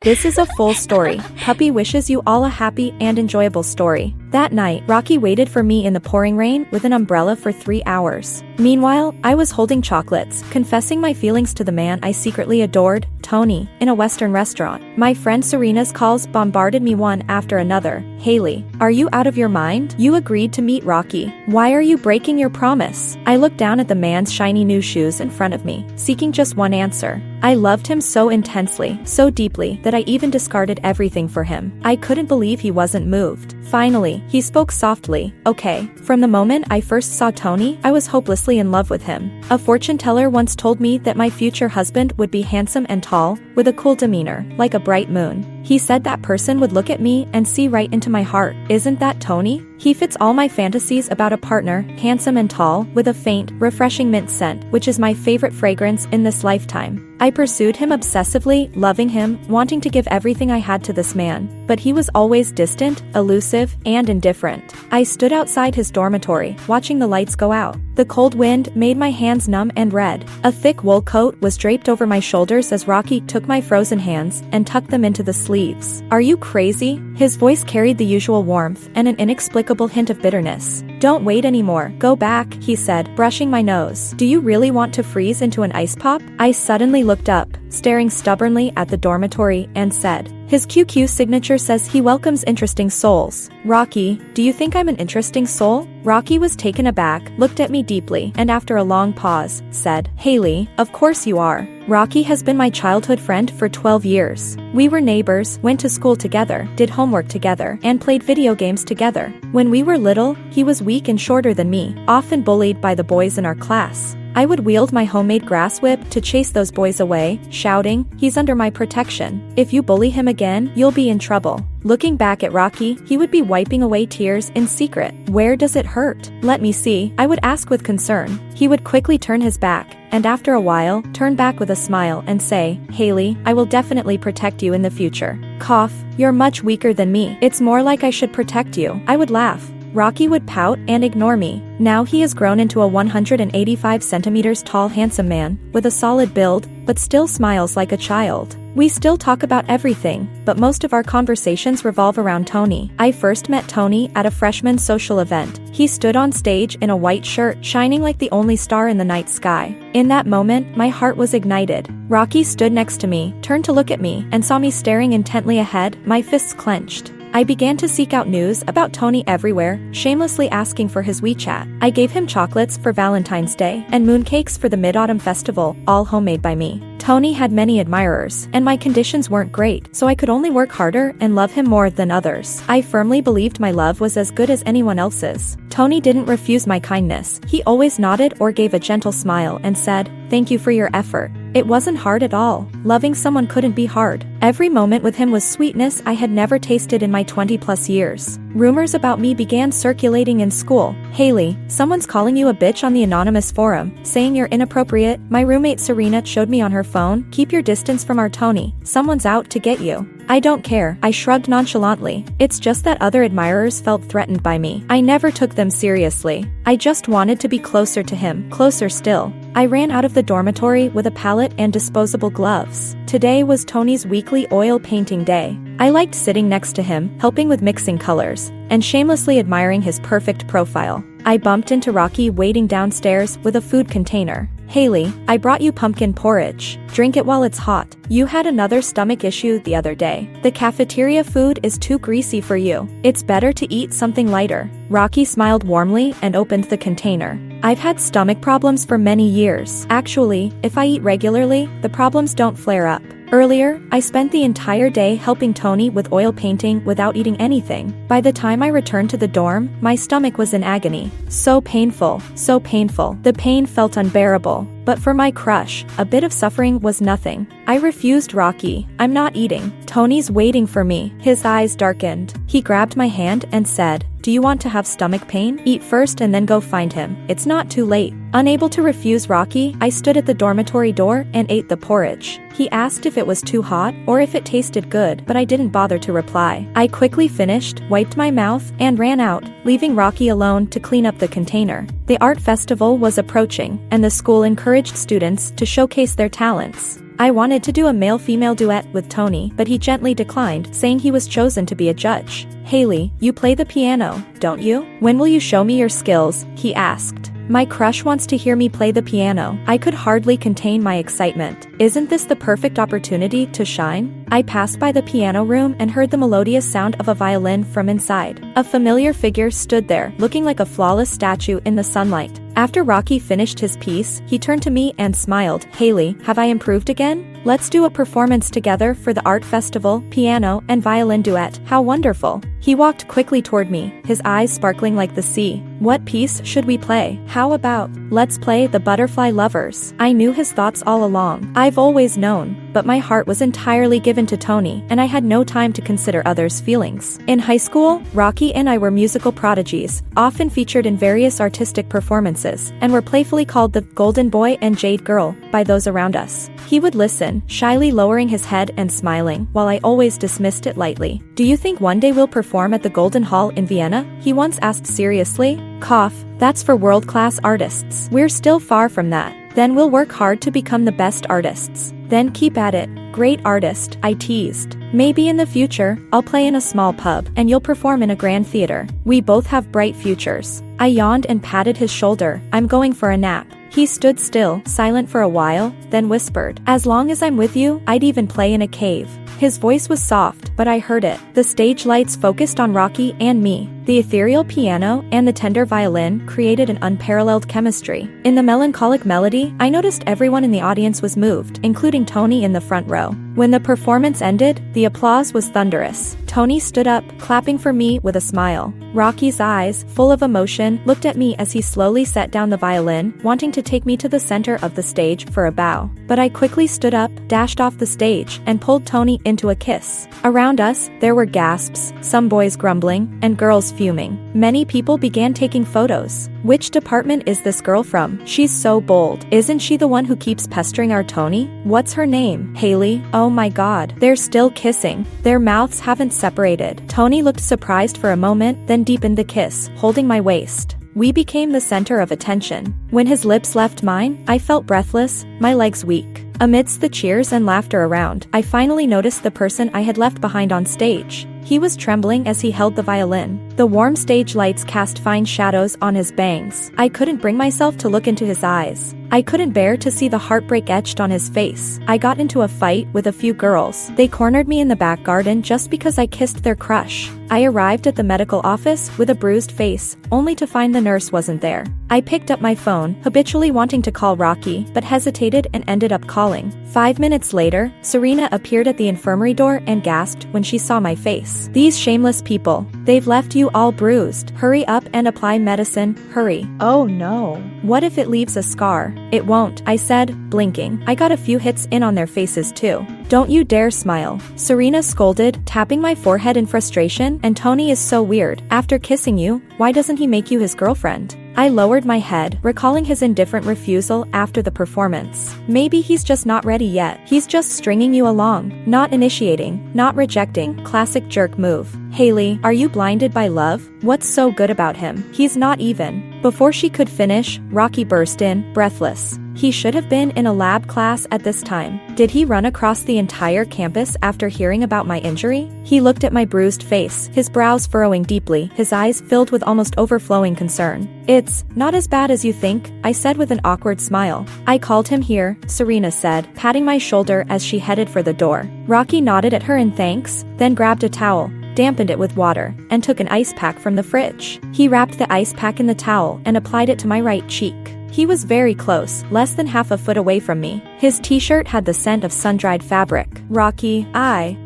This is a full story. Puppy wishes you all a happy and enjoyable story. That night, Rockey waited for me in the pouring rain with an umbrella for 3 hours. Meanwhile, I was holding chocolates, confessing my feelings to the man I secretly adored, Tony, in a Western restaurant. My friend Serena's calls bombarded me one after another. Hailey, are you out of your mind? You agreed to meet Rockey. Why are you breaking your promise? I looked down at the man's shiny new shoes in front of me, seeking just one answer. I loved him so intensely, so deeply, that I even discarded everything for him. I couldn't believe he wasn't moved. Finally, he spoke softly. Okay. From the moment I first saw Tony, I was hopelessly in love with him. A fortune teller once told me that my future husband would be handsome and tall, with a cool demeanor, like a bright moon. He said that person would look at me and see right into my heart. Isn't that Tony? He fits all my fantasies about a partner, handsome and tall, with a faint, refreshing mint scent, which is my favorite fragrance in this lifetime. I pursued him obsessively, loving him, wanting to give everything I had to this man. But he was always distant, elusive, and indifferent. I stood outside his dormitory, watching the lights go out. The cold wind made my hands numb and red. A thick wool coat was draped over my shoulders as Rockey took my frozen hands and tucked them into the sleeves. Are you crazy? His voice carried the usual warmth and an inexplicable hint of bitterness. Don't wait anymore. Go back, he said, brushing my nose. Do you really want to freeze into an ice pop? I suddenly looked up, staring stubbornly at the dormitory, and said, his QQ signature says he welcomes interesting souls. Rockey, do you think I'm an interesting soul? Rockey was taken aback, looked at me deeply, and after a long pause, said, Hailey, of course you are. Rockey has been my childhood friend for 12 years. We were neighbors, went to school together, did homework together, and played video games together. When we were little, he was weak and shorter than me, often bullied by the boys in our class. I would wield my homemade grass whip to chase those boys away, shouting, he's under my protection. If you bully him again, you'll be in trouble. Looking back at Rockey, he would be wiping away tears in secret. Where does it hurt? Let me see, I would ask with concern. He would quickly turn his back, and after a while, turn back with a smile and say, Hailey, I will definitely protect you in the future. Cough, you're much weaker than me. It's more like I should protect you. I would laugh. Rockey would pout and ignore me. Now he has grown into a 185 centimeters tall handsome man, with a solid build, but still smiles like a child. We still talk about everything, but most of our conversations revolve around Tony. I first met Tony at a freshman social event. He stood on stage in a white shirt, shining like the only star in the night sky. In that moment, my heart was ignited. Rockey stood next to me, turned to look at me, and saw me staring intently ahead, my fists clenched. I began to seek out news about Tony everywhere, shamelessly asking for his WeChat. I gave him chocolates for Valentine's Day and mooncakes for the Mid-Autumn Festival, all homemade by me. Tony had many admirers, and my conditions weren't great, so I could only work harder and love him more than others. I firmly believed my love was as good as anyone else's. Tony didn't refuse my kindness. He always nodded or gave a gentle smile and said, thank you for your effort. It wasn't hard at all. Loving someone couldn't be hard. Every moment with him was sweetness I had never tasted in my 20+ years. Rumors about me began circulating in school. Hailey, someone's calling you a bitch on the anonymous forum, saying you're inappropriate. My roommate Serena showed me on her phone, keep your distance from our Tony. Someone's out to get you. I don't care, I shrugged nonchalantly. It's just that other admirers felt threatened by me. I never took them seriously. I just wanted to be closer to him, closer still. I ran out of the dormitory with a palette and disposable gloves. Today was Tony's weekly oil painting day. I liked sitting next to him, helping with mixing colors, and shamelessly admiring his perfect profile. I bumped into Rockey waiting downstairs with a food container. Hailey, I brought you pumpkin porridge. Drink it while it's hot. You had another stomach issue the other day. The cafeteria food is too greasy for you. It's better to eat something lighter. Rockey smiled warmly and opened the container. I've had stomach problems for many years. Actually, if I eat regularly, the problems don't flare up. Earlier, I spent the entire day helping Tony with oil painting without eating anything. By the time I returned to the dorm, my stomach was in agony. So painful, so painful. The pain felt unbearable. But for my crush, a bit of suffering was nothing. I refused Rockey. I'm not eating. Tony's waiting for me. His eyes darkened. He grabbed my hand and said, do you want to have stomach pain? Eat first and then go find him. It's not too late. Unable to refuse Rockey, I stood at the dormitory door and ate the porridge. He asked if it was too hot or if it tasted good, but I didn't bother to reply. I quickly finished, wiped my mouth, and ran out, leaving Rockey alone to clean up the container. The art festival was approaching, and the school encouraged students to showcase their talents. I wanted to do a male-female duet with Tony, but he gently declined, saying he was chosen to be a judge. Hailey, you play the piano, don't you? When will you show me your skills? He asked. My crush wants to hear me play the piano. I could hardly contain my excitement. Isn't this the perfect opportunity to shine? I passed by the piano room and heard the melodious sound of a violin from inside. A familiar figure stood there, looking like a flawless statue in the sunlight. After Rockey finished his piece, he turned to me and smiled. Hailey, have I improved again? Let's do a performance together for the art festival, piano and violin duet. How wonderful. He walked quickly toward me, his eyes sparkling like the sea. What piece should we play? How about, let's play The Butterfly Lovers? I knew his thoughts all along. I've always known, but my heart was entirely given to Tony, and I had no time to consider others' feelings. In high school, Rockey and I were musical prodigies, often featured in various artistic performances, and were playfully called the Golden Boy and Jade Girl by those around us. He would listen, shyly lowering his head and smiling, while I always dismissed it lightly. Do you think one day we'll perform at the Golden Hall in Vienna? He once asked seriously. Cough, that's for world-class artists. We're still far from that. Then we'll work hard to become the best artists. Then keep at it. Great artist, I teased. Maybe in the future, I'll play in a small pub, and you'll perform in a grand theater. We both have bright futures. I yawned and patted his shoulder. I'm going for a nap. He stood still, silent for a while, then whispered, as long as I'm with you, I'd even play in a cave. His voice was soft, but I heard it. The stage lights focused on Rockey and me. The ethereal piano and the tender violin created an unparalleled chemistry. In the melancholic melody, I noticed everyone in the audience was moved, including Tony in the front row. When the performance ended, the applause was thunderous. Tony stood up, clapping for me with a smile. Rockey's eyes, full of emotion, looked at me as he slowly set down the violin, wanting to take me to the center of the stage for a bow. But I quickly stood up, dashed off the stage, and pulled Tony into a kiss. Around us, there were gasps, some boys grumbling, and girls fuming. Many people began taking photos. Which department is this girl from? She's so bold. Isn't she the one who keeps pestering our Tony? What's her name? Hailey? Oh my god. They're still kissing. Their mouths haven't separated. Tony looked surprised for a moment, then deepened the kiss, holding my waist. We became the center of attention. When his lips left mine, I felt breathless, my legs weak. Amidst the cheers and laughter around, I finally noticed the person I had left behind on stage. He was trembling as he held the violin. The warm stage lights cast fine shadows on his bangs. I couldn't bring myself to look into his eyes. I couldn't bear to see the heartbreak etched on his face. I got into a fight with a few girls. They cornered me in the back garden just because I kissed their crush. I arrived at the medical office with a bruised face, only to find the nurse wasn't there. I picked up my phone, habitually wanting to call Rockey, but hesitated and ended up calling. 5 minutes later, Serena appeared at the infirmary door and gasped when she saw my face. These shameless people. They've left you all bruised. Hurry up and apply medicine, hurry. Oh no. What if it leaves a scar? It won't, I said, blinking. I got a few hits in on their faces too. Don't you dare smile. Serena scolded, tapping my forehead in frustration, and Tony is so weird. After kissing you, why doesn't he make you his girlfriend? I lowered my head, recalling his indifferent refusal after the performance. Maybe he's just not ready yet. He's just stringing you along, not initiating, not rejecting. Classic jerk move. Hailey, are you blinded by love? What's so good about him? He's not even. Before she could finish, Rockey burst in, breathless. He should have been in a lab class at this time. Did he run across the entire campus after hearing about my injury? He looked at my bruised face, his brows furrowing deeply, his eyes filled with almost overflowing concern. It's not as bad as you think, I said with an awkward smile. I called him here, Serena said, patting my shoulder as she headed for the door. Rockey nodded at her in thanks, then grabbed a towel, dampened it with water, and took an ice pack from the fridge. He wrapped the ice pack in the towel and applied it to my right cheek. He was very close, less than half a foot away from me. His t-shirt had the scent of sun-dried fabric. Rockey,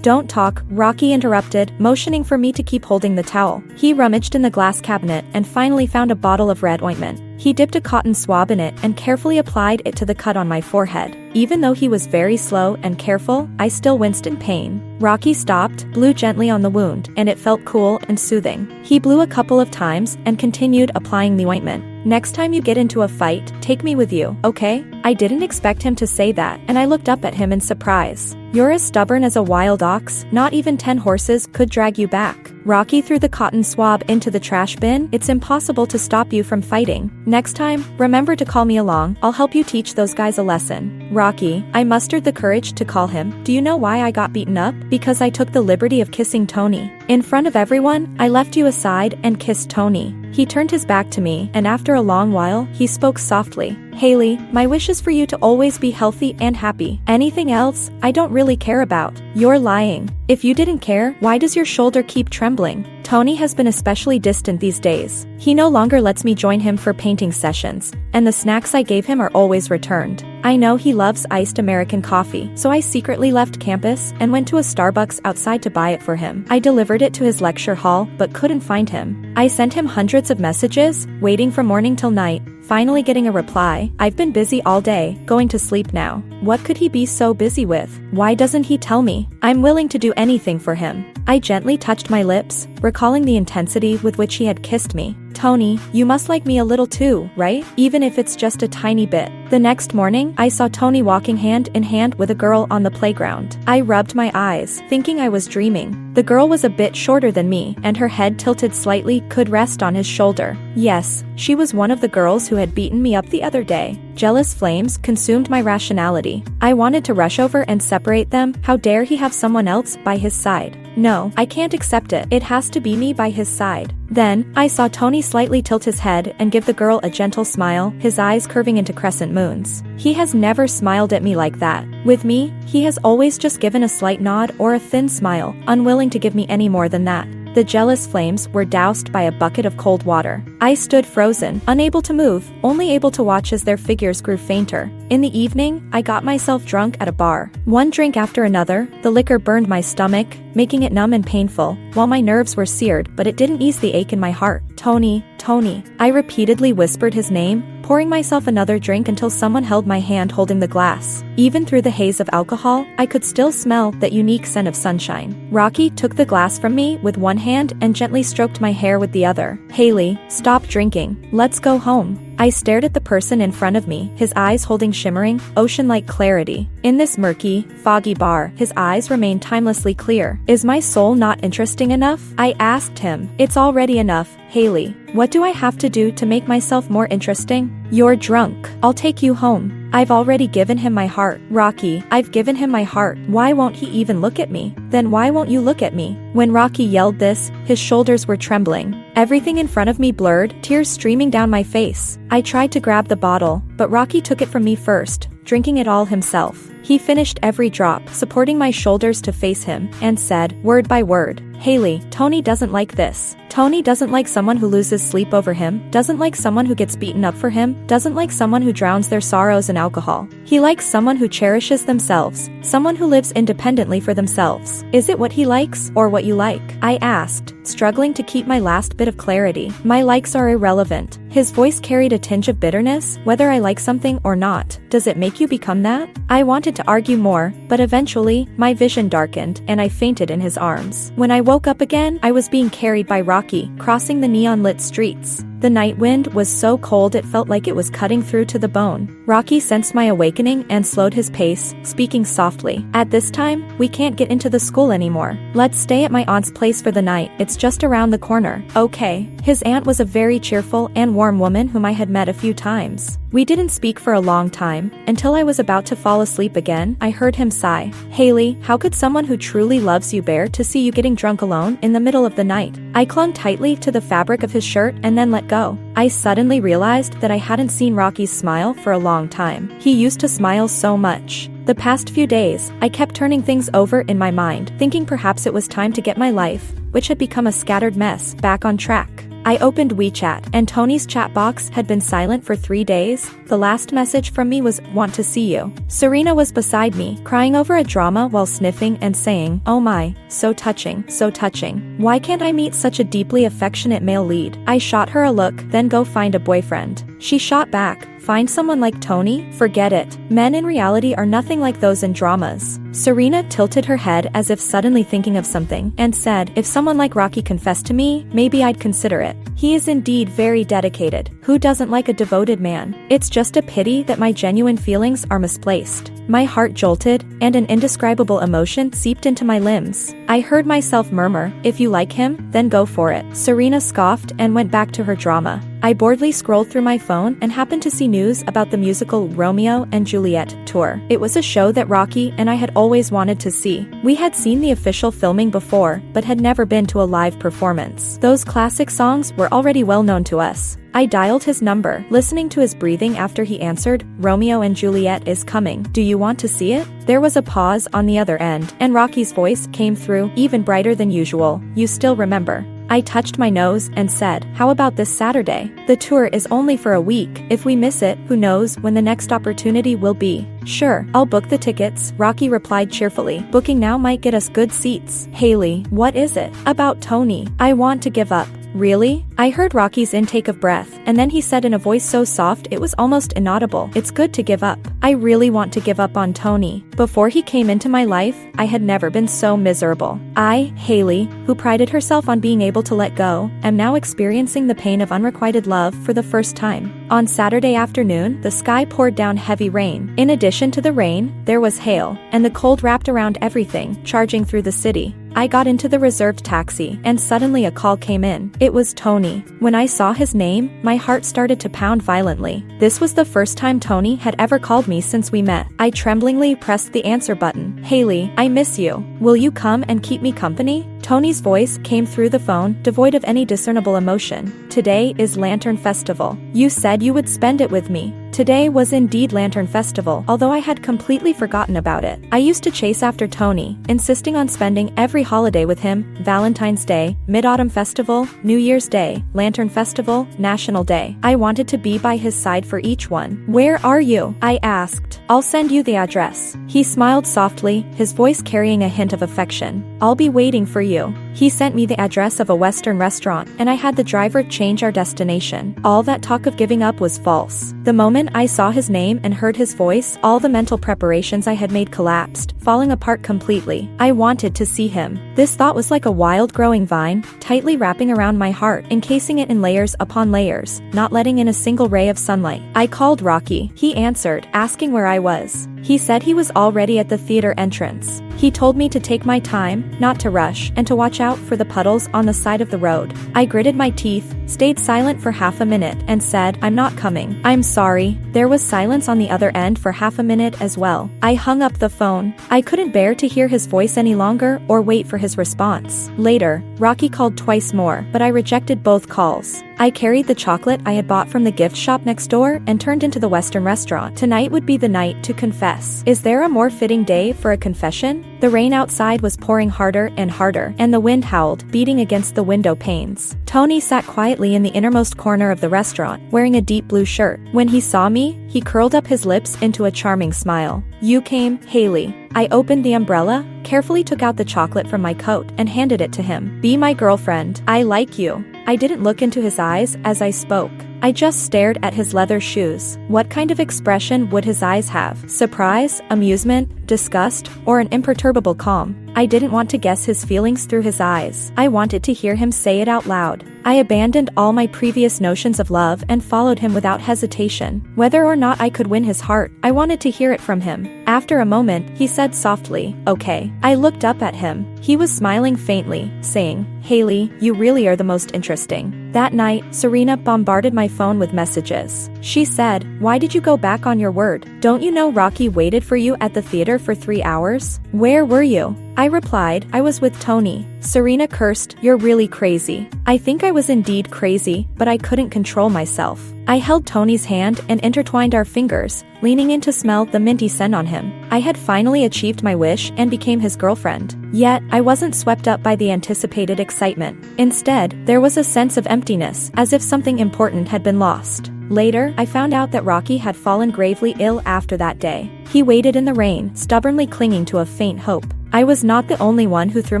don't talk, Rockey interrupted, motioning for me to keep holding the towel. He rummaged in the glass cabinet and finally found a bottle of red ointment. He dipped a cotton swab in it and carefully applied it to the cut on my forehead. Even though he was very slow and careful, I still winced in pain. Rockey stopped, blew gently on the wound, and it felt cool and soothing. He blew a couple of times and continued applying the ointment. Next time you get into a fight, take me with you, okay? I didn't expect him to say that, and I looked up at him in surprise. You're as stubborn as a wild ox, not even 10 horses could drag you back. Rockey threw the cotton swab into the trash bin. It's impossible to stop you from fighting. Next time, remember to call me along. I'll help you teach those guys a lesson. Rockey. I mustered the courage to call him. Do you know why I got beaten up? Because I took the liberty of kissing Tony. In front of everyone, I left you aside and kissed Tony. He turned his back to me, and after a long while, he spoke softly. Hailey, my wish is for you to always be healthy and happy. Anything else, I don't really care about. You're lying. If you didn't care, why does your shoulder keep trembling? Tony has been especially distant these days. He no longer lets me join him for painting sessions, and the snacks I gave him are always returned. I know he loves iced American coffee, so I secretly left campus and went to a Starbucks outside to buy it for him. I delivered it to his lecture hall, but couldn't find him. I sent him hundreds of messages, waiting from morning till night, finally getting a reply. I've been busy all day, going to sleep now. What could he be so busy with? Why doesn't he tell me? I'm willing to do anything for him. I gently touched my lips, recalling the intensity with which he had kissed me. Tony, you must like me a little too, right? Even if it's just a tiny bit. The next morning, I saw Tony walking hand in hand with a girl on the playground. I rubbed my eyes, thinking I was dreaming. The girl was a bit shorter than me, and her head tilted slightly could rest on his shoulder. Yes, she was one of the girls who had beaten me up the other day. Jealous flames consumed my rationality. I wanted to rush over and separate them. How dare he have someone else by his side? No, I can't accept it. It has to be me by his side. Then, I saw Tony slightly tilt his head and give the girl a gentle smile, his eyes curving into crescent moons. He has never smiled at me like that. With me, he has always just given a slight nod or a thin smile, unwilling to give me any more than that. The jealous flames were doused by a bucket of cold water. I stood frozen, unable to move, only able to watch as their figures grew fainter. In the evening, I got myself drunk at a bar. One drink after another, the liquor burned my stomach, making it numb and painful, while my nerves were seared, but it didn't ease the ache in my heart. Tony, Tony. I repeatedly whispered his name, pouring myself another drink until someone held my hand holding the glass. Even through the haze of alcohol, I could still smell that unique scent of sunshine. Rockey took the glass from me with one hand and gently stroked my hair with the other. Hailey, stop drinking. Let's go home. I stared at the person in front of me, his eyes holding shimmering, ocean-like clarity. In this murky, foggy bar, his eyes remained timelessly clear. Is my soul not interesting enough? I asked him. It's already enough, Hailey. What do I have to do to make myself more interesting? You're drunk. I'll take you home. I've already given him my heart. Rockey, I've given him my heart. Why won't he even look at me? Then why won't you look at me? When Rockey yelled this, his shoulders were trembling. Everything in front of me blurred, tears streaming down my face. I tried to grab the bottle, but Rockey took it from me first, drinking it all himself. He finished every drop, supporting my shoulders to face him, and said, word by word, Hailey, Tony doesn't like this. Tony doesn't like someone who loses sleep over him, doesn't like someone who gets beaten up for him, doesn't like someone who drowns their sorrows in alcohol. He likes someone who cherishes themselves, someone who lives independently for themselves. Is it what he likes, or what you like? I asked, struggling to keep my last bit of clarity. My likes are irrelevant. His voice carried a tinge of bitterness. Whether I like something or not, does it make you become that? I wanted to argue more, but eventually, my vision darkened, and I fainted in his arms. When I woke up again, I was being carried by Rockey, crossing the neon-lit streets. The night wind was so cold it felt like it was cutting through to the bone. Rockey sensed my awakening and slowed his pace, speaking softly. At this time, we can't get into the school anymore. Let's stay at my aunt's place for the night. It's just around the corner. Okay. His aunt was a very cheerful and warm woman whom I had met a few times. We didn't speak for a long time. Until I was about to fall asleep again, I heard him sigh. Hailey, how could someone who truly loves you bear to see you getting drunk alone in the middle of the night? I clung tightly to the fabric of his shirt and then let go. I suddenly realized that I hadn't seen Rockey's smile for a long time. He used to smile so much. The past few days, I kept turning things over in my mind, thinking perhaps it was time to get my life, which had become a scattered mess, back on track. I opened WeChat, and Tony's chat box had been silent for 3 days. The last message from me was, want to see you. Serena was beside me, crying over a drama while sniffing and saying, oh my, so touching, so touching. Why can't I meet such a deeply affectionate male lead? I shot her a look, then go find a boyfriend. She shot back, Find someone like Tony? Forget it. Men in reality are nothing like those in dramas. Serena tilted her head as if suddenly thinking of something, and said, if someone like Rockey confessed to me, maybe I'd consider it. He is indeed very dedicated. Who doesn't like a devoted man? It's just a pity that my genuine feelings are misplaced. My heart jolted, and an indescribable emotion seeped into my limbs. I heard myself murmur, if you like him, then go for it. Serena scoffed and went back to her drama. I boredly scrolled through my phone and happened to see news about the musical Romeo and Juliet tour. It was a show that Rockey and I had always wanted to see. We had seen the official filming before, but had never been to a live performance. Those classic songs were already well known to us. I dialed his number, listening to his breathing after he answered, Romeo and Juliet is coming. Do you want to see it? There was a pause on the other end, and Rockey's voice came through, even brighter than usual. You still remember? I touched my nose and said, how about this Saturday? The tour is only for a week. If we miss it, who knows when the next opportunity will be. Sure, I'll book the tickets, Rockey replied cheerfully. Booking now might get us good seats. Hailey, what is it? About Tony. I want to give up. Really? I heard Rockey's intake of breath, and then he said in a voice so soft it was almost inaudible, it's good to give up. I really want to give up on Tony. Before he came into my life, I had never been so miserable. I, Hailey, who prided herself on being able to let go, am now experiencing the pain of unrequited love for the first time. On Saturday afternoon, the sky poured down heavy rain. In addition to the rain, there was hail, and the cold wrapped around everything, charging through the city. I got into the reserved taxi, and suddenly a call came in. It was Tony. When I saw his name, my heart started to pound violently. This was the first time Tony had ever called me since we met. I tremblingly pressed the answer button. Hailey, I miss you. Will you come and keep me company? Tony's voice came through the phone, devoid of any discernible emotion. Today is Lantern Festival. You said you would spend it with me. Today was indeed Lantern Festival, although I had completely forgotten about it. I used to chase after Tony, insisting on spending every holiday with him: Valentine's Day, Mid-Autumn Festival, New Year's Day, Lantern Festival, National Day. I wanted to be by his side for each one. Where are you? I asked. I'll send you the address. He smiled softly, his voice carrying a hint of affection. I'll be waiting for you. He sent me the address of a Western restaurant, and I had the driver change our destination. All that talk of giving up was false. The moment I saw his name and heard his voice, all the mental preparations I had made collapsed, falling apart completely. I wanted to see him. This thought was like a wild growing vine, tightly wrapping around my heart, encasing it in layers upon layers, not letting in a single ray of sunlight. I called Rockey. He answered, asking where I was. He said he was already at the theater entrance. He told me to take my time, not to rush, and to watch out for the puddles on the side of the road. I gritted my teeth, stayed silent for half a minute, and said, I'm not coming. I'm sorry. There was silence on the other end for half a minute as well. I hung up the phone. I couldn't bear to hear his voice any longer or wait for his response. Later, Rockey called twice more, but I rejected both calls. I carried the chocolate I had bought from the gift shop next door and turned into the Western restaurant. Tonight would be the night to confess. Is there a more fitting day for a confession? The rain outside was pouring harder and harder, and the wind howled, beating against the window panes. Tony sat quietly in the innermost corner of the restaurant, wearing a deep blue shirt. When he saw me, he curled up his lips into a charming smile. You came, Hailey. I opened the umbrella, carefully took out the chocolate from my coat, and handed it to him. Be my girlfriend. I like you. I didn't look into his eyes as I spoke. I just stared at his leather shoes. What kind of expression would his eyes have? Surprise, amusement, disgust, or an imperturbable calm? I didn't want to guess his feelings through his eyes. I wanted to hear him say it out loud. I abandoned all my previous notions of love and followed him without hesitation. Whether or not I could win his heart, I wanted to hear it from him. After a moment, he said softly, okay. I looked up at him. He was smiling faintly, saying, Hailey, you really are the most interesting. That night, Serena bombarded my phone with messages. She said, why did you go back on your word? Don't you know Rockey waited for you at the theater for 3 hours? Where were you? I replied, I was with Tony. Serena cursed, you're really crazy. I think I was indeed crazy, but I couldn't control myself. I held Tony's hand and intertwined our fingers, leaning in to smell the minty scent on him. I had finally achieved my wish and became his girlfriend. Yet, I wasn't swept up by the anticipated excitement. Instead, there was a sense of emptiness, as if something important had been lost. Later, I found out that Rockey had fallen gravely ill after that day. He waited in the rain, stubbornly clinging to a faint hope. I was not the only one who threw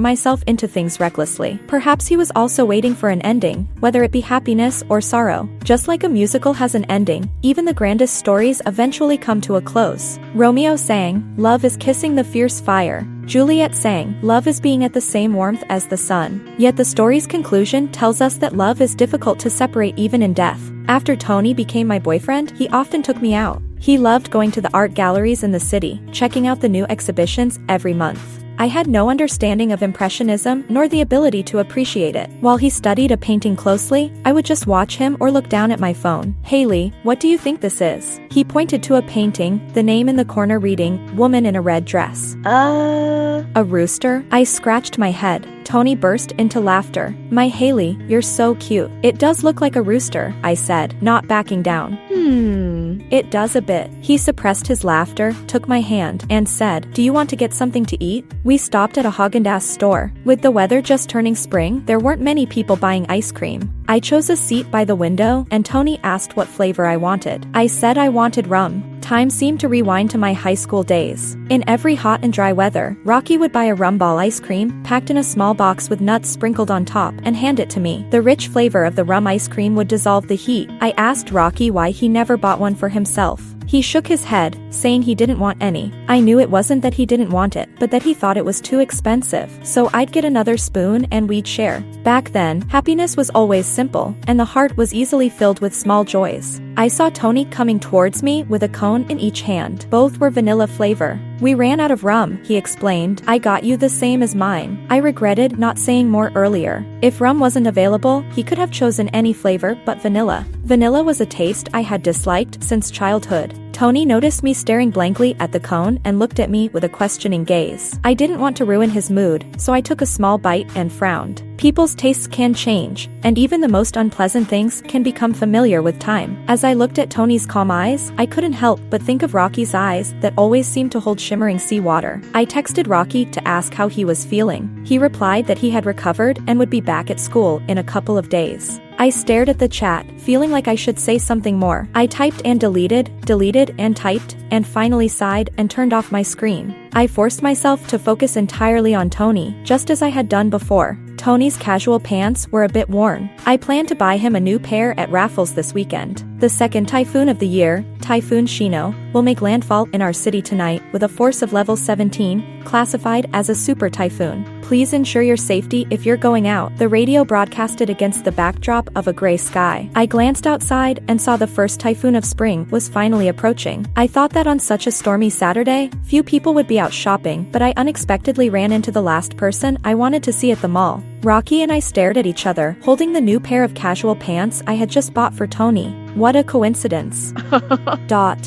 myself into things recklessly. Perhaps he was also waiting for an ending, whether it be happiness or sorrow. Just like a musical has an ending, even the grandest stories eventually come to a close. Romeo sang, "Love is kissing the fierce fire." Juliet sang, "Love is being at the same warmth as the sun." Yet the story's conclusion tells us that love is difficult to separate even in death. After Tony became my boyfriend, he often took me out. He loved going to the art galleries in the city, checking out the new exhibitions every month. I had no understanding of Impressionism nor the ability to appreciate it. While he studied a painting closely, I would just watch him or look down at my phone. "Hailey, what do you think this is?" He pointed to a painting, the name in the corner reading, "Woman in a Red Dress." A rooster? I scratched my head. Tony burst into laughter. "My Hailey, you're so cute." "It does look like a rooster," I said, not backing down. It does a bit." He suppressed his laughter, took my hand, and said, "Do you want to get something to eat?" We stopped at a Haagen-Dazs store. With the weather just turning spring, there weren't many people buying ice cream. I chose a seat by the window, and Tony asked what flavor I wanted. I said I wanted rum. Time seemed to rewind to my high school days. In every hot and dry weather, Rockey would buy a rum ball ice cream, packed in a small box with nuts sprinkled on top, and hand it to me. The rich flavor of the rum ice cream would dissolve the heat. I asked Rockey why he never bought one for himself. He shook his head, saying he didn't want any. I knew it wasn't that he didn't want it, but that he thought it was too expensive. So I'd get another spoon and we'd share. Back then, happiness was always simple, and the heart was easily filled with small joys. I saw Tony coming towards me with a cone in each hand. Both were vanilla flavor. "We ran out of rum," he explained. "I got you the same as mine." I regretted not saying more earlier. If rum wasn't available, he could have chosen any flavor but vanilla. Vanilla was a taste I had disliked since childhood. Tony noticed me staring blankly at the cone and looked at me with a questioning gaze. I didn't want to ruin his mood, so I took a small bite and frowned. People's tastes can change, and even the most unpleasant things can become familiar with time. As I looked at Tony's calm eyes, I couldn't help but think of Rocky's eyes that always seemed to hold shimmering seawater. I texted Rockey to ask how he was feeling. He replied that he had recovered and would be back at school in a couple of days. I stared at the chat, feeling like I should say something more. I typed and deleted and typed, and finally sighed and turned off my screen. I forced myself to focus entirely on Tony, just as I had done before. Tony's casual pants were a bit worn. I planned to buy him a new pair at Raffles this weekend. The second typhoon of the year, Typhoon Shino, will make landfall in our city tonight with a force of level 17, classified as a super typhoon. Please ensure your safety if you're going out. The radio broadcasted against the backdrop of a gray sky. I glanced outside and saw the first typhoon of spring was finally approaching. I thought that on such a stormy Saturday, few people would be out shopping, but I unexpectedly ran into the last person I wanted to see at the mall. Rockey and I stared at each other, holding the new pair of casual pants I had just bought for Tony. What a coincidence.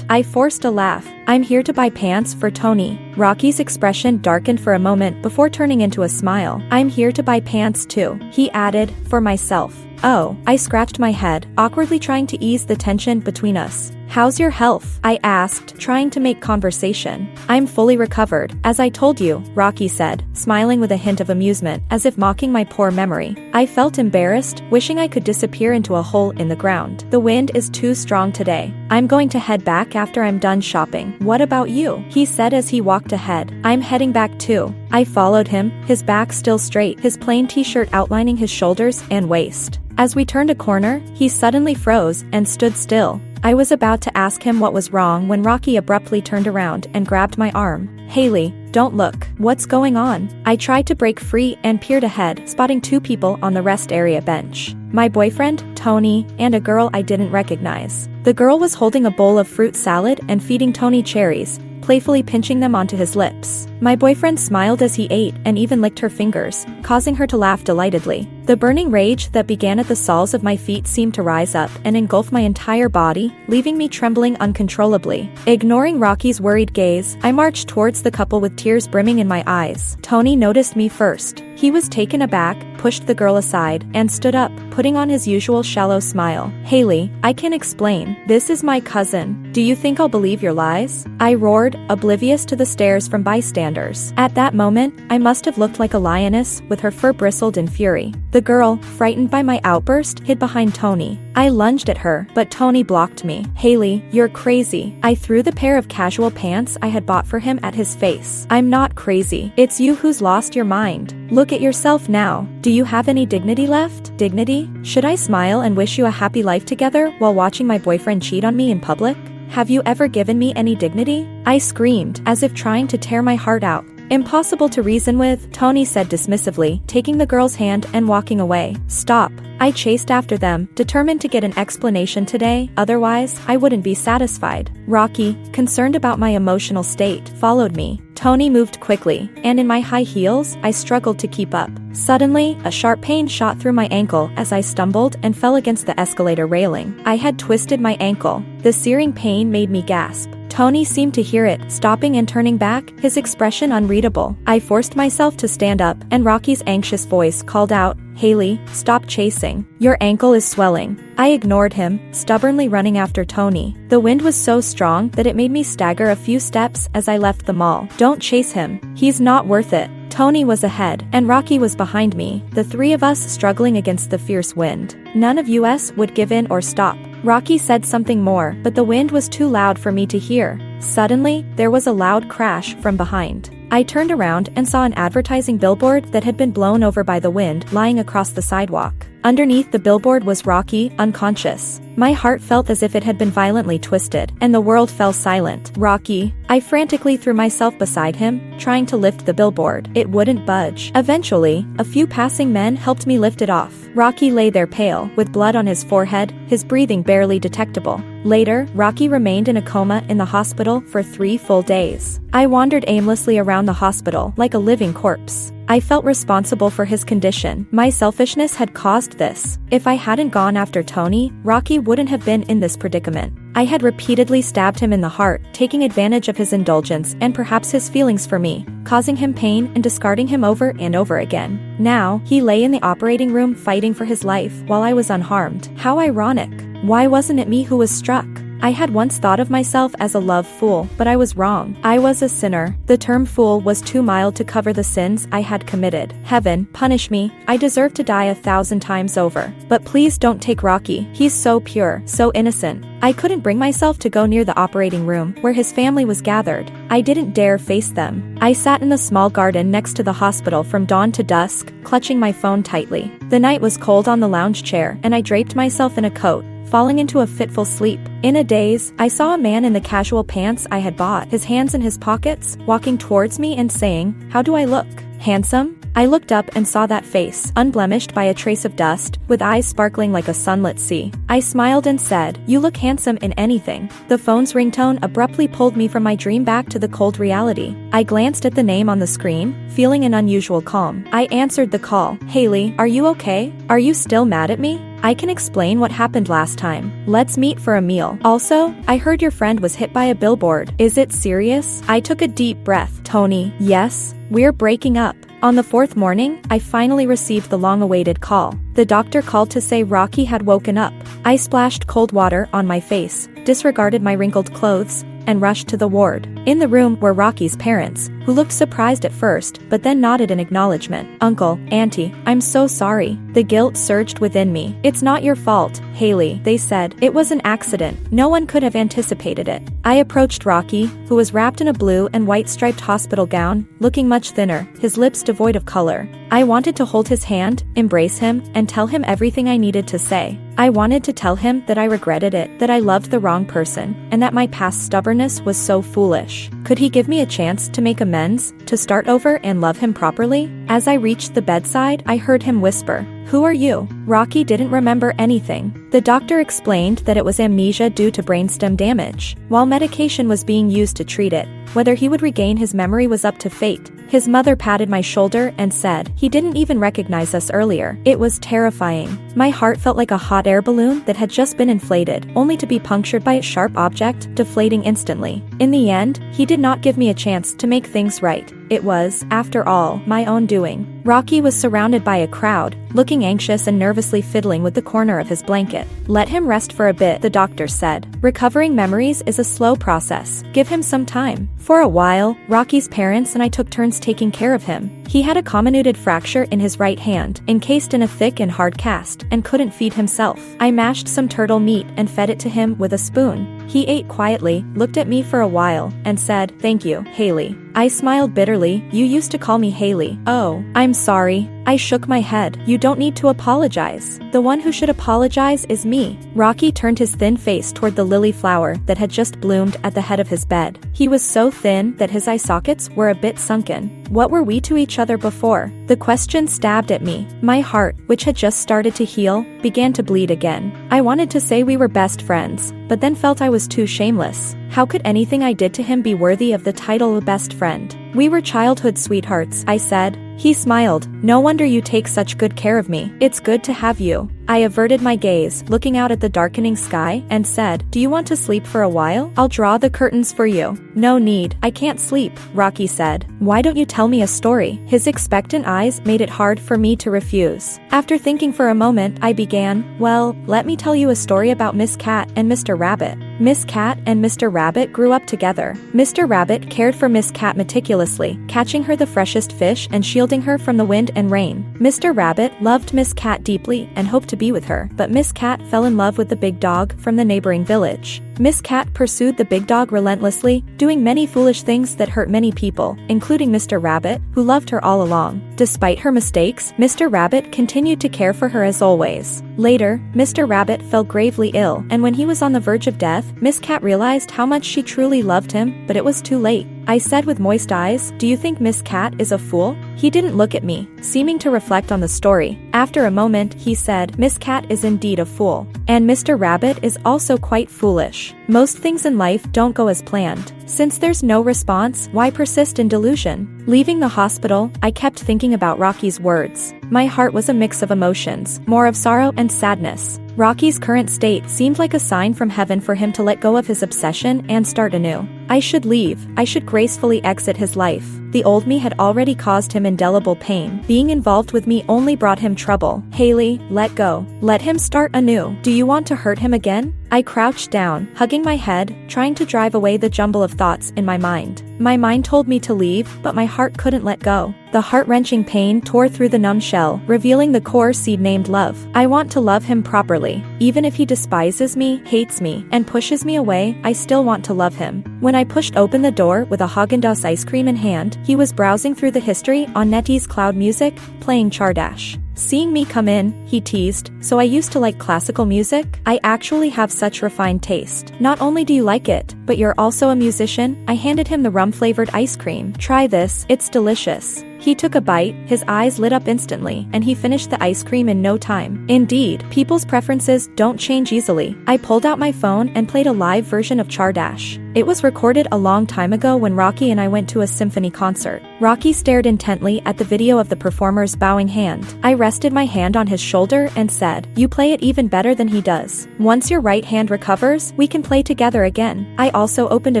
I forced a laugh. "I'm here to buy pants for Tony." Rocky's expression darkened for a moment before turning into a smile. "I'm here to buy pants too," he added, "for myself." "Oh," I scratched my head, awkwardly trying to ease the tension between us. "How's your health?" I asked, trying to make conversation. "I'm fully recovered, as I told you," Rockey said, smiling with a hint of amusement, as if mocking my poor memory. I felt embarrassed, wishing I could disappear into a hole in the ground. "The wind is too strong today. I'm going to head back after I'm done shopping." "What about you?" he said as he walked ahead. "I'm heading back too." I followed him, his back still straight, his plain t-shirt outlining his shoulders and waist. As we turned a corner, he suddenly froze and stood still. I was about to ask him what was wrong when Rockey abruptly turned around and grabbed my arm. "Hailey, don't look." "What's going on?" I tried to break free and peered ahead, spotting two people on the rest area bench. My boyfriend, Tony, and a girl I didn't recognize. The girl was holding a bowl of fruit salad and feeding Tony cherries, playfully pinching them onto his lips. My boyfriend smiled as he ate and even licked her fingers, causing her to laugh delightedly. The burning rage that began at the soles of my feet seemed to rise up and engulf my entire body, leaving me trembling uncontrollably. Ignoring Rocky's worried gaze, I marched towards the couple with tears brimming in my eyes. Tony noticed me first. He was taken aback, pushed the girl aside, and stood up, putting on his usual shallow smile. "Hailey, I can explain. This is my cousin. Do you think I'll believe your lies?" I roared, oblivious to the stares from bystanders. bystanders. At that moment, I must have looked like a lioness, with her fur bristled in fury. The girl, frightened by my outburst, hid behind Tony. I lunged at her, but Tony blocked me. "Hailey, you're crazy." I threw the pair of casual pants I had bought for him at his face. "I'm not crazy. It's you who's lost your mind. Look at yourself now. Do you have any dignity left?" Dignity? Should I smile and wish you a happy life together while watching my boyfriend cheat on me in public? Have you ever given me any dignity? I screamed, as if trying to tear my heart out. "Impossible to reason with," Tony said dismissively, taking the girl's hand and walking away. "Stop." I chased after them, determined to get an explanation today, otherwise, I wouldn't be satisfied. Rockey, concerned about my emotional state, followed me. Tony moved quickly, and in my high heels, I struggled to keep up. Suddenly, a sharp pain shot through my ankle as I stumbled and fell against the escalator railing. I had twisted my ankle. The searing pain made me gasp. Tony seemed to hear it, stopping and turning back, his expression unreadable. I forced myself to stand up, and Rocky's anxious voice called out, "Hailey, stop chasing. Your ankle is swelling." I ignored him, stubbornly running after Tony. The wind was so strong that it made me stagger a few steps as I left the mall. "Don't chase him. He's not worth it." Tony was ahead, and Rockey was behind me, the three of us struggling against the fierce wind. None of us would give in or stop. Rockey said something more, but the wind was too loud for me to hear. Suddenly, there was a loud crash from behind. I turned around and saw an advertising billboard that had been blown over by the wind lying across the sidewalk. Underneath the billboard was Rockey, unconscious. My heart felt as if it had been violently twisted, and the world fell silent. "Rockey." I frantically threw myself beside him, trying to lift the billboard. It wouldn't budge. Eventually, a few passing men helped me lift it off. Rockey lay there pale, with blood on his forehead, his breathing barely detectable. Later, Rockey remained in a coma in the hospital for 3 full days. I wandered aimlessly around the hospital like a living corpse. I felt responsible for his condition. My selfishness had caused this. If I hadn't gone after Tony, Rockey wouldn't have been in this predicament. I had repeatedly stabbed him in the heart, taking advantage of his indulgence and perhaps his feelings for me, causing him pain and discarding him over and over again. Now, he lay in the operating room fighting for his life while I was unharmed. How ironic. Why wasn't it me who was struck? I had once thought of myself as a love fool, but I was wrong. I was a sinner. The term fool was too mild to cover the sins I had committed. Heaven, punish me. I deserve to die 1,000 times over. But please don't take Rockey. He's so pure, so innocent. I couldn't bring myself to go near the operating room, where his family was gathered. I didn't dare face them. I sat in the small garden next to the hospital from dawn to dusk, clutching my phone tightly. The night was cold on the lounge chair, and I draped myself in a coat, falling into a fitful sleep. In a daze, I saw a man in the casual pants I had bought, his hands in his pockets, walking towards me and saying, "How do I look? Handsome?" I looked up and saw that face, unblemished by a trace of dust, with eyes sparkling like a sunlit sea. I smiled and said, "You look handsome in anything." The phone's ringtone abruptly pulled me from my dream back to the cold reality. I glanced at the name on the screen, feeling an unusual calm. I answered the call. "Hailey, are you okay? Are you still mad at me? I can explain what happened last time. Let's meet for a meal. Also, I heard your friend was hit by a billboard. Is it serious?" I took a deep breath. "Tony, yes, we're breaking up." On the 4th morning, I finally received the long-awaited call. The doctor called to say Rockey had woken up. I splashed cold water on my face, disregarded my wrinkled clothes, and rushed to the ward. In the room were Rockey's parents, who looked surprised at first, but then nodded in acknowledgement. "Uncle, Auntie, I'm so sorry." The guilt surged within me. "It's not your fault, Hailey," they said. "It was an accident. No one could have anticipated it." I approached Rockey, who was wrapped in a blue and white striped hospital gown, looking much thinner, his lips devoid of color. I wanted to hold his hand, embrace him, and tell him everything I needed to say. I wanted to tell him that I regretted it, that I loved the wrong person, and that my past stubbornness was so foolish. Could he give me a chance to make amends, to start over and love him properly? As I reached the bedside, I heard him whisper, "Who are you?" Rockey didn't remember anything. The doctor explained that it was amnesia due to brainstem damage. While medication was being used to treat it, whether he would regain his memory was up to fate. His mother patted my shoulder and said, "He didn't even recognize us earlier." It was terrifying. My heart felt like a hot air balloon that had just been inflated, only to be punctured by a sharp object, deflating instantly. In the end, he did not give me a chance to make things right. It was, after all, my own doing. Rockey was surrounded by a crowd, looking anxious and nervously fiddling with the corner of his blanket. "Let him rest for a bit," the doctor said. "Recovering memories is a slow process. Give him some time." For a while, Rockey's parents and I took turns taking care of him. He had a comminuted fracture in his right hand, encased in a thick and hard cast, and couldn't feed himself. I mashed some turtle meat and fed it to him with a spoon. He ate quietly, looked at me for a while, and said, "Thank you, Hailey." I smiled bitterly. "You used to call me Hailey." "Oh, I'm sorry." I shook my head. "You don't need to apologize. The one who should apologize is me." Rockey turned his thin face toward the lily flower that had just bloomed at the head of his bed. He was so thin that his eye sockets were a bit sunken. What were we to each other before? The question stabbed at me. My heart, which had just started to heal, began to bleed again. I wanted to say we were best friends, but then felt I was too shameless. How could anything I did to him be worthy of the title of best friend? "We were childhood sweethearts," I said. He smiled. "No wonder you take such good care of me. It's good to have you." I averted my gaze, looking out at the darkening sky, and said, "Do you want to sleep for a while? I'll draw the curtains for you." "No need. I can't sleep," Rockey said. "Why don't you tell me a story?" His expectant eyes made it hard for me to refuse. After thinking for a moment, I began, "Well, let me tell you a story about Miss Cat and Mr. Rabbit." Miss Cat and Mr. Rabbit grew up together. Mr. Rabbit cared for Miss Cat meticulously, catching her the freshest fish and shielding her from the wind and rain. Mr. Rabbit loved Miss Cat deeply and hoped to be with her, but Miss Cat fell in love with the big dog from the neighboring village. Miss Cat pursued the big dog relentlessly, doing many foolish things that hurt many people, including Mr. Rabbit, who loved her all along. Despite her mistakes, Mr. Rabbit continued to care for her as always. Later, Mr. Rabbit fell gravely ill, and when he was on the verge of death, Miss Cat realized how much she truly loved him, but it was too late. I said with moist eyes, "Do you think Miss Cat is a fool?" He didn't look at me, seeming to reflect on the story. After a moment, he said, "Miss Cat is indeed a fool. And Mr. Rabbit is also quite foolish. Most things in life don't go as planned. Since there's no response, why persist in delusion?" Leaving the hospital, I kept thinking about Rockey's words. My heart was a mix of emotions, more of sorrow and sadness. Rockey's current state seemed like a sign from heaven for him to let go of his obsession and start anew. I should leave. I should gracefully exit his life. The old me had already caused him indelible pain. Being involved with me only brought him trouble. "Hailey, let go. Let him start anew. Do you want to hurt him again?" I crouched down, hugging my head, trying to drive away the jumble of thoughts in my mind. My mind told me to leave, but my heart couldn't let go. The heart-wrenching pain tore through the numb shell, revealing the core seed named love. I want to love him properly. Even if he despises me, hates me, and pushes me away, I still want to love him. When I pushed open the door with a Haagen-Dazs ice cream in hand, he was browsing through the history on NetEase Cloud Music, playing Chardash. Seeing me come in, he teased, "So I used to like classical music? I actually have such refined taste. Not only do you like it, but you're also a musician." I handed him the rum-flavored ice cream. "Try this, it's delicious." He took a bite, his eyes lit up instantly, and he finished the ice cream in no time. Indeed, people's preferences don't change easily. I pulled out my phone and played a live version of Chardash. It was recorded a long time ago when Rockey and I went to a symphony concert. Rockey stared intently at the video of the performer's bowing hand. I rested my hand on his shoulder and said, "You play it even better than he does. Once your right hand recovers, we can play together again." I also opened a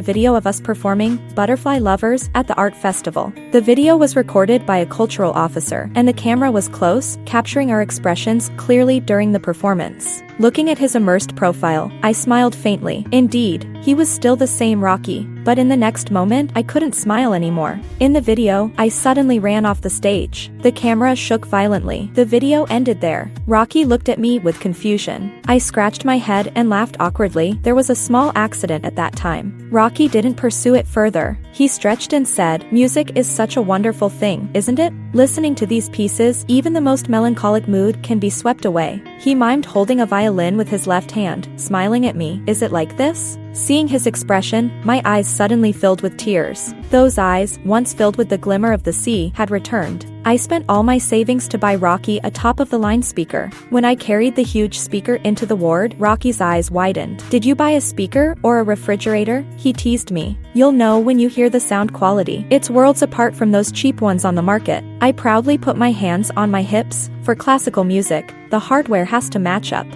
video of us performing Butterfly Lovers at the art festival. The video was recorded by a cultural officer, and the camera was close, capturing our expressions clearly during the performance. Looking at his immersed profile, I smiled faintly. Indeed, he was still the same Rockey, but in the next moment, I couldn't smile anymore. In the video, I suddenly ran off the stage. The camera shook violently. The video ended there. Rockey looked at me with confusion. I scratched my head and laughed awkwardly. There was a small accident at that time. Rockey didn't pursue it further. He stretched and said, "Music is such a wonderful thing, isn't it? Listening to these pieces, even the most melancholic mood can be swept away." He mimed holding a violin with his left hand, smiling at me. "Is it like this?" Seeing his expression, my eyes suddenly filled with tears. Those eyes, once filled with the glimmer of the sea, had returned. I spent all my savings to buy Rockey a top-of-the-line speaker. When I carried the huge speaker into the ward, Rockey's eyes widened. "Did you buy a speaker or a refrigerator?" He teased me. "You'll know when you hear the sound quality. It's worlds apart from those cheap ones on the market." I proudly put my hands on my hips. For classical music, the hardware has to match up.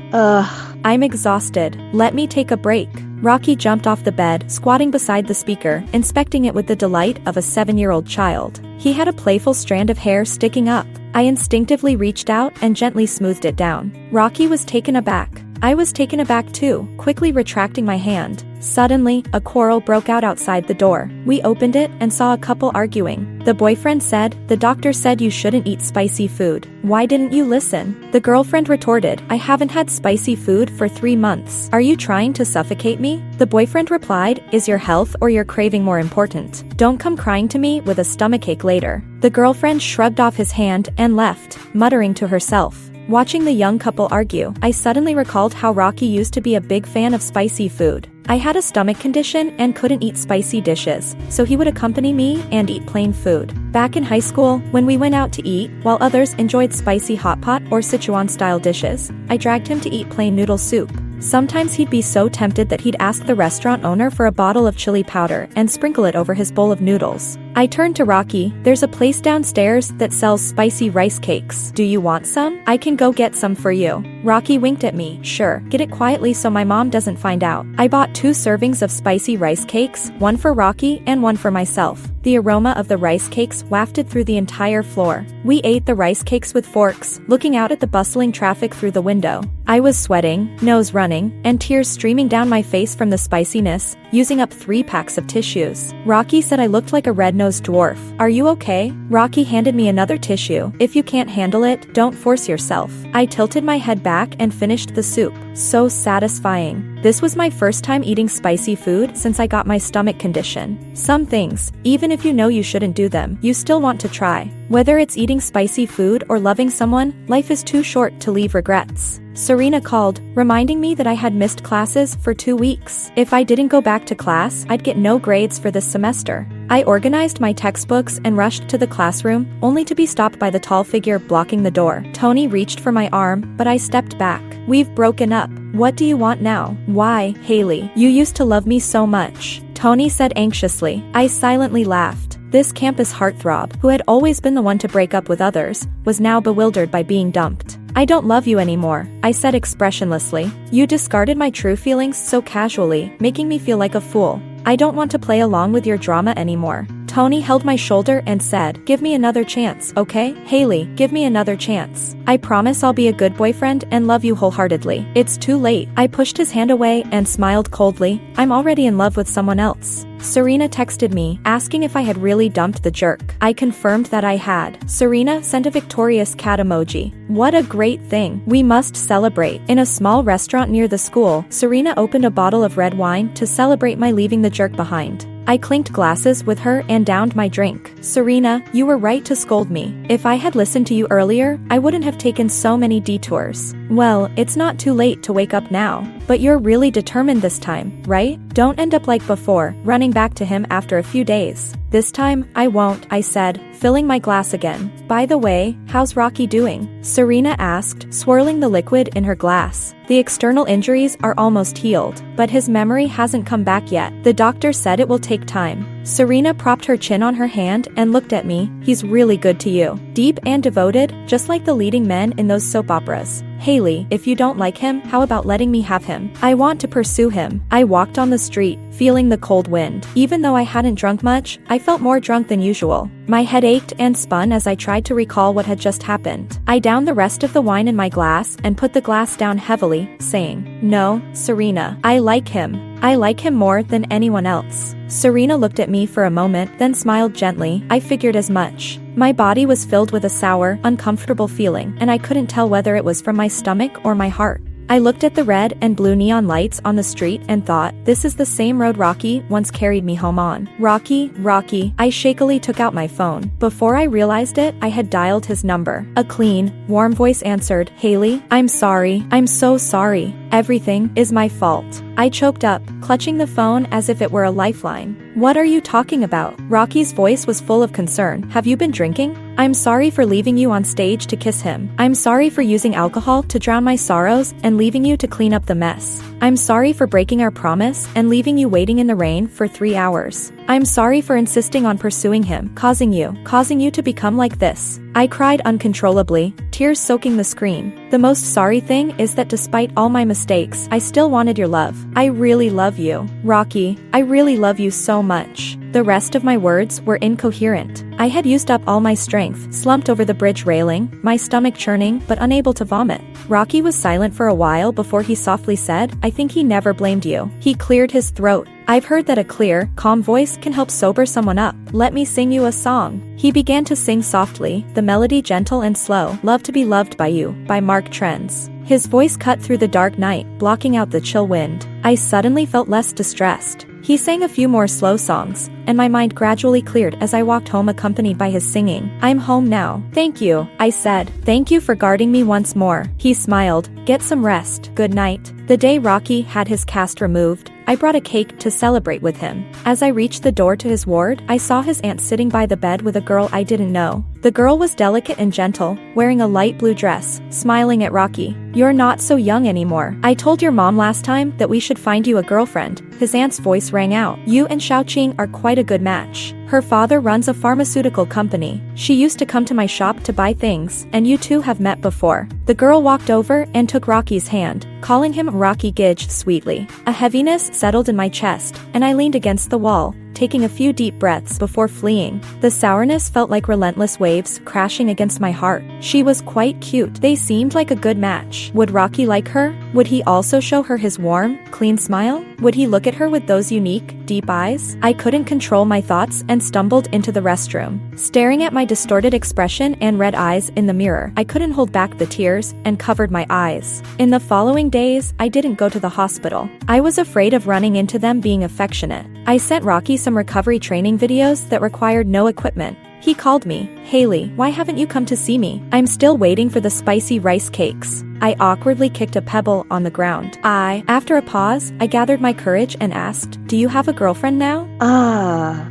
I'm exhausted. Let me take a break. Rockey jumped off the bed, squatting beside the speaker, inspecting it with the delight of a 7-year-old child. He had a playful strand of hair sticking up. I instinctively reached out and gently smoothed it down. Rockey was taken aback. I was taken aback too, quickly retracting my hand. Suddenly, a quarrel broke out outside the door. We opened it and saw a couple arguing. The boyfriend said, "The doctor said you shouldn't eat spicy food. Why didn't you listen?" The girlfriend retorted, "I haven't had spicy food for 3 months. Are you trying to suffocate me?" The boyfriend replied, "Is your health or your craving more important? Don't come crying to me with a stomachache later." The girlfriend shrugged off his hand and left, muttering to herself. Watching the young couple argue, I suddenly recalled how Rockey used to be a big fan of spicy food. I had a stomach condition and couldn't eat spicy dishes, so he would accompany me and eat plain food. Back in high school, when we went out to eat, while others enjoyed spicy hot pot or Sichuan-style dishes, I dragged him to eat plain noodle soup. Sometimes he'd be so tempted that he'd ask the restaurant owner for a bottle of chili powder and sprinkle it over his bowl of noodles. I turned to Rockey. "There's a place downstairs that sells spicy rice cakes. Do you want some? I can go get some for you." Rockey winked at me. "Sure, get it quietly so my mom doesn't find out." I bought 2 servings of spicy rice cakes, one for Rockey and one for myself. The aroma of the rice cakes wafted through the entire floor. We ate the rice cakes with forks, looking out at the bustling traffic through the window. I was sweating, nose running, and tears streaming down my face from the spiciness, using up 3 packs of tissues. Rockey said I looked like a red-nosed dwarf. "Are you okay?" Rockey handed me another tissue. "If you can't handle it, don't force yourself." I tilted my head back and finished the soup. So satisfying. This was my first time eating spicy food since I got my stomach condition. Some things, even if you know you shouldn't do them, you still want to try. Whether it's eating spicy food or loving someone, life is too short to leave regrets. Serena called, reminding me that I had missed classes for 2 weeks. If I didn't go back to class, I'd get no grades for this semester. I organized my textbooks and rushed to the classroom, only to be stopped by the tall figure blocking the door. Tony reached for my arm, but I stepped back. "We've broken up. What do you want now?" "Why, Hailey? You used to love me so much," Tony said anxiously. I silently laughed. This campus heartthrob, who had always been the one to break up with others, was now bewildered by being dumped. "I don't love you anymore," I said expressionlessly. "You discarded my true feelings so casually, making me feel like a fool. I don't want to play along with your drama anymore." Tony held my shoulder and said, "Give me another chance, okay? Hailey, give me another chance. I promise I'll be a good boyfriend and love you wholeheartedly." "It's too late." I pushed his hand away and smiled coldly. "I'm already in love with someone else." Serena texted me, asking if I had really dumped the jerk. I confirmed that I had. Serena sent a victorious cat emoji. "What a great thing. We must celebrate." In a small restaurant near the school, Serena opened a bottle of red wine to celebrate my leaving the jerk behind. I clinked glasses with her and downed my drink. "Serena, you were right to scold me. If I had listened to you earlier, I wouldn't have taken so many detours." "Well, it's not too late to wake up now. But you're really determined this time, right? Don't end up like before, running back to him after a few days." "This time, I won't," I said, filling my glass again. "By the way, how's Rockey doing?" Serena asked, swirling the liquid in her glass. "The external injuries are almost healed, but his memory hasn't come back yet. The doctor said it will take time." Serena propped her chin on her hand and looked at me. "He's really good to you. Deep and devoted, just like the leading men in those soap operas." "Hailey, if you don't like him, how about letting me have him? I want to pursue him." I walked on the street, feeling the cold wind. Even though I hadn't drunk much, I felt more drunk than usual. My head ached and spun as I tried to recall what had just happened. I downed the rest of the wine in my glass and put the glass down heavily, saying, "No, Serena, I like him. I like him more than anyone else." Serena looked at me for a moment, then smiled gently. I figured as much. My body was filled with a sour, uncomfortable feeling, and I couldn't tell whether it was from my stomach or my heart. I looked at the red and blue neon lights on the street and thought, this is the same road Rockey once carried me home on. Rockey, Rockey. I shakily took out my phone. Before I realized it, I had dialed his number. A clean, warm voice answered, "Hailey, I'm sorry. I'm so sorry. Everything is my fault." I choked up, clutching the phone as if it were a lifeline. "What are you talking about?" Rockey's voice was full of concern. "Have you been drinking?" "I'm sorry for leaving you on stage to kiss him. I'm sorry for using alcohol to drown my sorrows and leaving you to clean up the mess. I'm sorry for breaking our promise and leaving you waiting in the rain for 3 hours. I'm sorry for insisting on pursuing him, causing you to become like this. I cried uncontrollably, tears soaking the screen. The most sorry thing is that despite all my mistakes, I still wanted your love. I really love you. Rockey, I really love you so much. The rest of my words were incoherent. I had used up all my strength, slumped over the bridge railing, my stomach churning but unable to vomit. Rockey was silent for a while before he softly said, I think he never blamed you. He cleared his throat. I've heard that a clear, calm voice can help sober someone up. Let me sing you a song. He began to sing softly, the melody gentle and slow. Love to be Loved by You, by Mark Trends. His voice cut through the dark night, blocking out the chill wind. I suddenly felt less distressed. He sang a few more slow songs, and my mind gradually cleared as I walked home accompanied by his singing. I'm home now. Thank you, I said. Thank you for guarding me once more. He smiled. Get some rest. Good night. The day Rockey had his cast removed, I brought a cake to celebrate with him. As I reached the door to his ward, I saw his aunt sitting by the bed with a girl I didn't know. The girl was delicate and gentle, wearing a light blue dress, smiling at Rockey. You're not so young anymore. I told your mom last time that we should find you a girlfriend. His aunt's voice rang out. You and Xiaoqing are quite a good match. Her father runs a pharmaceutical company. She used to come to my shop to buy things, and you two have met before. The girl walked over and took Rockey's hand, calling him Rockey Gidge sweetly. A heaviness settled in my chest, and I leaned against the wall, taking a few deep breaths before fleeing. The sourness felt like relentless waves crashing against my heart. She was quite cute. They seemed like a good match. Would Rockey like her? Would he also show her his warm, clean smile? Would he look at her with those unique, deep eyes? I couldn't control my thoughts and stumbled into the restroom. Staring at my distorted expression and red eyes in the mirror, I couldn't hold back the tears and covered my eyes. In the following days, I didn't go to the hospital. I was afraid of running into them being affectionate. I sent Rockey some recovery training videos that required no equipment. He called me, Hailey, why haven't you come to see me? I'm still waiting for the spicy rice cakes. I awkwardly kicked a pebble on the ground. After a pause, I gathered my courage and asked, do you have a girlfriend now?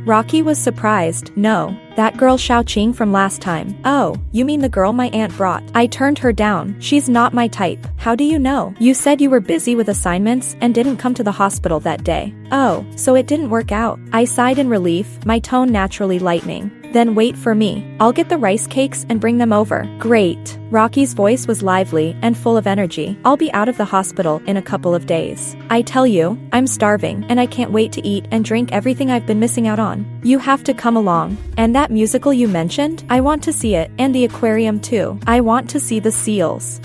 Rockey was surprised. No. That girl Xiaoqing from last time. Oh, you mean the girl my aunt brought? I turned her down. She's not my type. How do you know? You said you were busy with assignments and didn't come to the hospital that day. Oh, so it didn't work out. I sighed in relief, my tone naturally lightening. Then wait for me. I'll get the rice cakes and bring them over. Great. Rockey's voice was lively and full of energy. I'll be out of the hospital in a couple of days. I tell you, I'm starving and I can't wait to eat and drink everything I've been missing out on. You have to come along. And that musical you mentioned, I want to see it, and the aquarium too. I want to see the seals.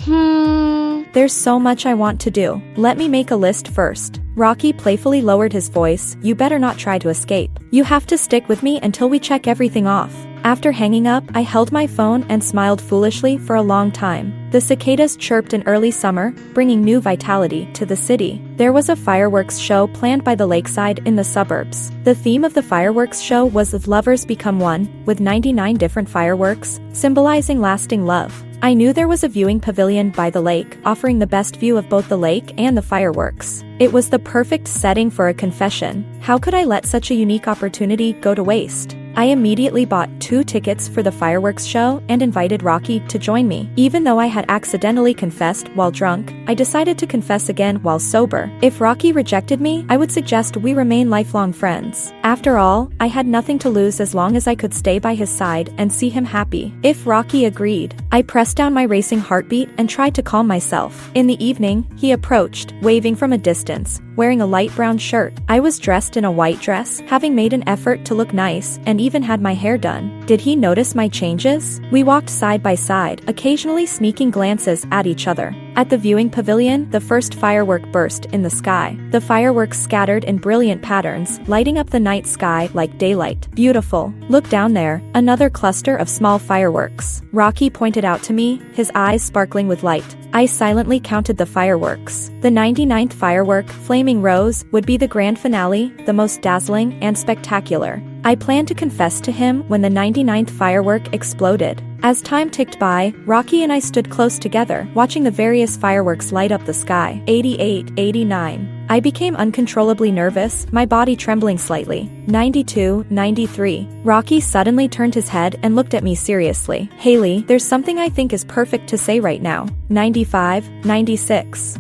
There's so much I want to do. Let me make a list first. Rockey playfully lowered his voice. You better not try to escape. You have to stick with me until we check everything off. After hanging up, I held my phone and smiled foolishly for a long time. The cicadas chirped in early summer, bringing new vitality to the city. There was a fireworks show planned by the lakeside in the suburbs. The theme of the fireworks show was "If Lovers Become One," with 99 different fireworks, symbolizing lasting love. I knew there was a viewing pavilion by the lake, offering the best view of both the lake and the fireworks. It was the perfect setting for a confession. How could I let such a unique opportunity go to waste? I immediately bought 2 tickets for the fireworks show and invited Rockey to join me. Even though I had accidentally confessed while drunk, I decided to confess again while sober. If Rockey rejected me, I would suggest we remain lifelong friends. After all, I had nothing to lose as long as I could stay by his side and see him happy. If Rockey agreed, I pressed down my racing heartbeat and tried to calm myself. In the evening, he approached, waving from a distance, wearing a light brown shirt. I was dressed in a white dress, having made an effort to look nice, and even had my hair done. Did he notice my changes? We walked side by side, occasionally sneaking glances at each other. At the viewing pavilion, the first firework burst in the sky. The fireworks scattered in brilliant patterns, lighting up the night sky like daylight. Beautiful. Look down there, another cluster of small fireworks. Rockey pointed out to me, his eyes sparkling with light. I silently counted the fireworks. The 99th firework, Flaming Rose, would be the grand finale, the most dazzling and spectacular. I planned to confess to him when the 99th firework exploded. As time ticked by, Rockey and I stood close together, watching the various fireworks light up the sky. 88, 89. I became uncontrollably nervous, my body trembling slightly. 92, 93. Rockey suddenly turned his head and looked at me seriously. Hailey, there's something I think is perfect to say right now. 95, 96.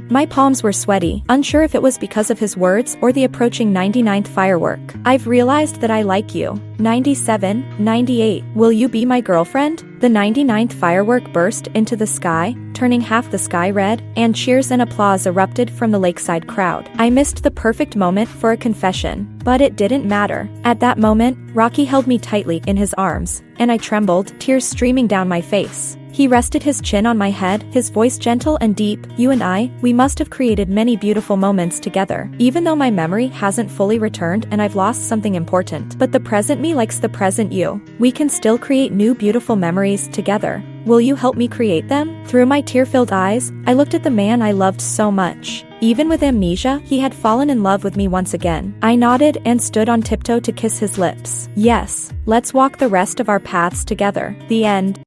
My palms were sweaty, unsure if it was because of his words or the approaching 99th firework. I've realized that I like you. 97, 98. Will you be my girlfriend? The 99th firework burst into the sky, turning half the sky red, and cheers and applause erupted from the lakeside crowd. I missed the perfect moment for a confession, but it didn't matter. At that moment, Rockey held me tightly in his arms, and I trembled, tears streaming down my face. He rested his chin on my head, his voice gentle and deep. You and I, we must have created many beautiful moments together. Even though my memory hasn't fully returned and I've lost something important. But the present me likes the present you. We can still create new beautiful memories together. Will you help me create them? Through my tear-filled eyes, I looked at the man I loved so much. Even with amnesia, he had fallen in love with me once again. I nodded and stood on tiptoe to kiss his lips. Yes, let's walk the rest of our paths together. The end.